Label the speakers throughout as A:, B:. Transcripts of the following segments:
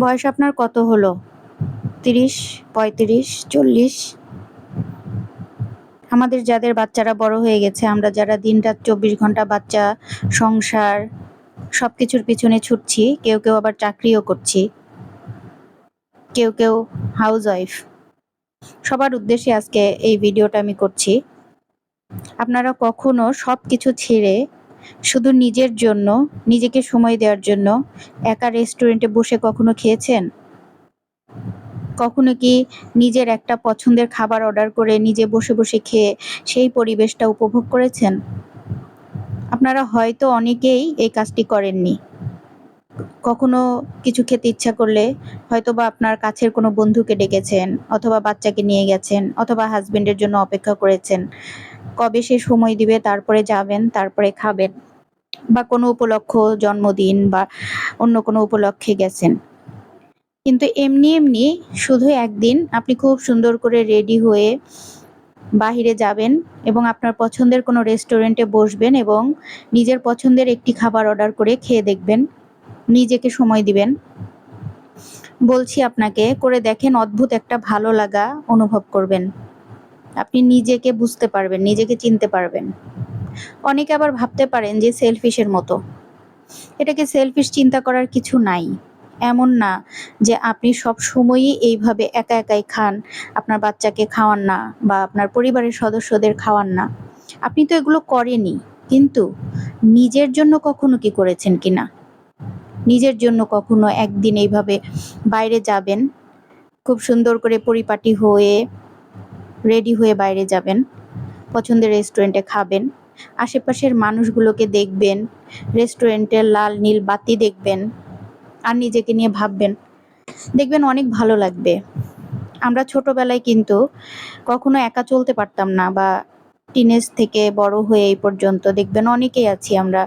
A: বয়স আপনার কত হলো? ৩০, ৩৫, ৪০? আমাদের যাদের বাচ্চারা বড় হয়ে গেছে, আমরা যারা দিনরাত ২৪ ঘন্টা বাচ্চা, সংসার সবকিছুর পিছনে ছুটছি, কেউ কেউ আবার চাকরিও করছি, কেউ কেউ হাউসওয়াইফ। সবার উদ্দেশ্যে আজকে এই ভিডিওটা আমি করছি। আপনারা কখনো সবকিছু ছেড়ে শুধু নিজের জন্য, নিজেকে সময় দেওয়ার জন্য একা রেস্টুরেন্টে বসে কখনো খেয়েছেন? কখনো কি নিজের একটা পছন্দের খাবার অর্ডার করে নিজে বসে বসে খেয়ে সেই পরিবেশটা উপভোগ করেছেন? আপনারা হয়তো অনেকেই এই কাজটি করেননি। কখনো কিছু খেতে ইচ্ছা করলে হয়তোবা আপনার কাছের কোনো বন্ধুকে ডেকেছেন, অথবা বাচ্চাকে নিয়ে গেছেন, অথবা হাসব্যান্ডের জন্য অপেক্ষা করেছেন। কবে সে সময় দিবে তারপরে যাবেন, তারপরে খাবেন। বা কোনো উপলক্ষ, জন্মদিন বা অন্য কোনো উপলক্ষে গেছেন। কিন্তু এমনি এমনি শুধু একদিন আপনি খুব সুন্দর করে রেডি হয়ে বাহিরে যাবেন এবং আপনার পছন্দের কোনো রেস্টুরেন্টে বসবেন এবং নিজের পছন্দের একটি খাবার অর্ডার করে খেয়ে দেখবেন, নিজেকে সময় দিবেন। বলছি আপনাকে, করে দেখেন, অদ্ভুত একটা ভালো লাগা অনুভব করবেন। আপনি নিজেকে বুঝতে পারবেন, নিজেকে চিনতে পারবেন। অনেকে আবার ভাবতে পারেন যে সেলফিশের মতো। এটাকে সেলফিশ চিন্তা করার কিছু নাই। এমন না যে আপনি সব সময়ই এইভাবে একা একাই খান, আপনার বাচ্চাকে খাওয়ান না বা আপনার পরিবারের সদস্যদের খাওয়ান না। আপনি তো এগুলো করেনই, কিন্তু নিজের জন্য কখনো কি করেছেন কিনা? নিজের জন্য কখনো একদিন এইভাবে বাইরে যাবেন, খুব সুন্দর করে পরিপাটি হয়ে রেডি হয়ে বাইরে যাবেন, পছন্দের রেস্টুরেন্টে খাবেন, আশেপাশের মানুষগুলোকে দেখবেন, রেস্টুরেন্টের লাল নীল বাতি দেখবেন, আর নিজেকে নিয়ে ভাববেন, দেখবেন অনেক ভালো লাগবে। আমরা ছোটবেলায় কিন্তু কখনো একা চলতে পারতাম না, বা টিনেজ থেকে বড় হয়ে এই পর্যন্ত দেখবেন অনেকেই আছি আমরা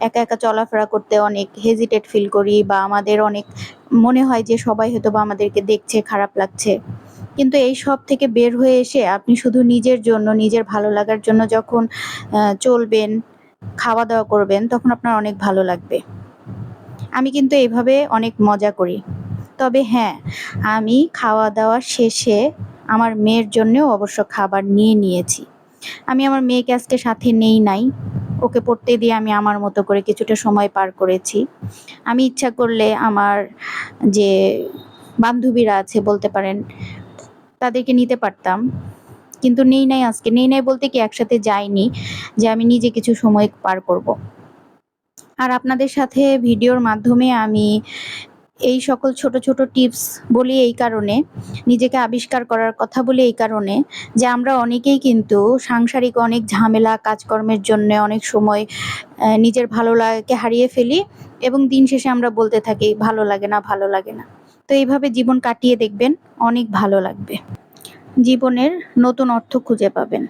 A: একা একা চলাফেরা করতে অনেক হেজিটেট ফিল করি, বা আমাদের অনেক মনে হয় যে সবাই হয়তো বা আমাদেরকে দেখছে, খারাপ লাগছে। কিন্তু এই সব থেকে বের হয়ে এসে আপনি শুধু নিজের জন্য, নিজের ভালো লাগার জন্য যখন চলবেন, খাওয়া দাওয়া করবেন, তখন আপনার অনেক ভালো লাগবে। আমি কিন্তু এইভাবে অনেক মজা করি। তবে হ্যাঁ, আমি খাওয়া দাওয়া শেষে আমার মেয়ের জন্যও অবশ্য খাবার নিয়ে নিয়েছি। আমি আমার মেয়েকে আজকে সাথে নেই নাই। ওকে পড়তে দিয়ে আমি আমার মতো করে কিছুটা সময় পার করেছি। আমি ইচ্ছা করলে আমার যে বান্ধবীরা আছে বলতে পারেন, তাদেরকে নিতে পারতাম। কিন্তু নেই নাই আজকে। নেই নাই বলতে কি, একসাথে যাইনি যে আমি নিজে কিছু সময় পার করব। আর আপনাদের সাথে ভিডিওর মাধ্যমে আমি এই সকল ছোট ছোট টিপস বলি এই কারণে, নিজেকে আবিষ্কার করার কথা বলি এই কারণে, যে আমরা অনেকেই কিন্তু সাংসারিক অনেক ঝামেলা কাজকর্মের জন্য অনেক সময় নিজের ভালো লাগাকে হারিয়ে ফেলি, এবং দিন শেষে আমরা বলতে থাকি ভালো লাগে না, ভালো লাগে না। তো এইভাবে জীবন কাটিয়ে দেখবেন, অনেক ভালো লাগবে। জীবনের নতুন অর্থ খুঁজে পাবেন।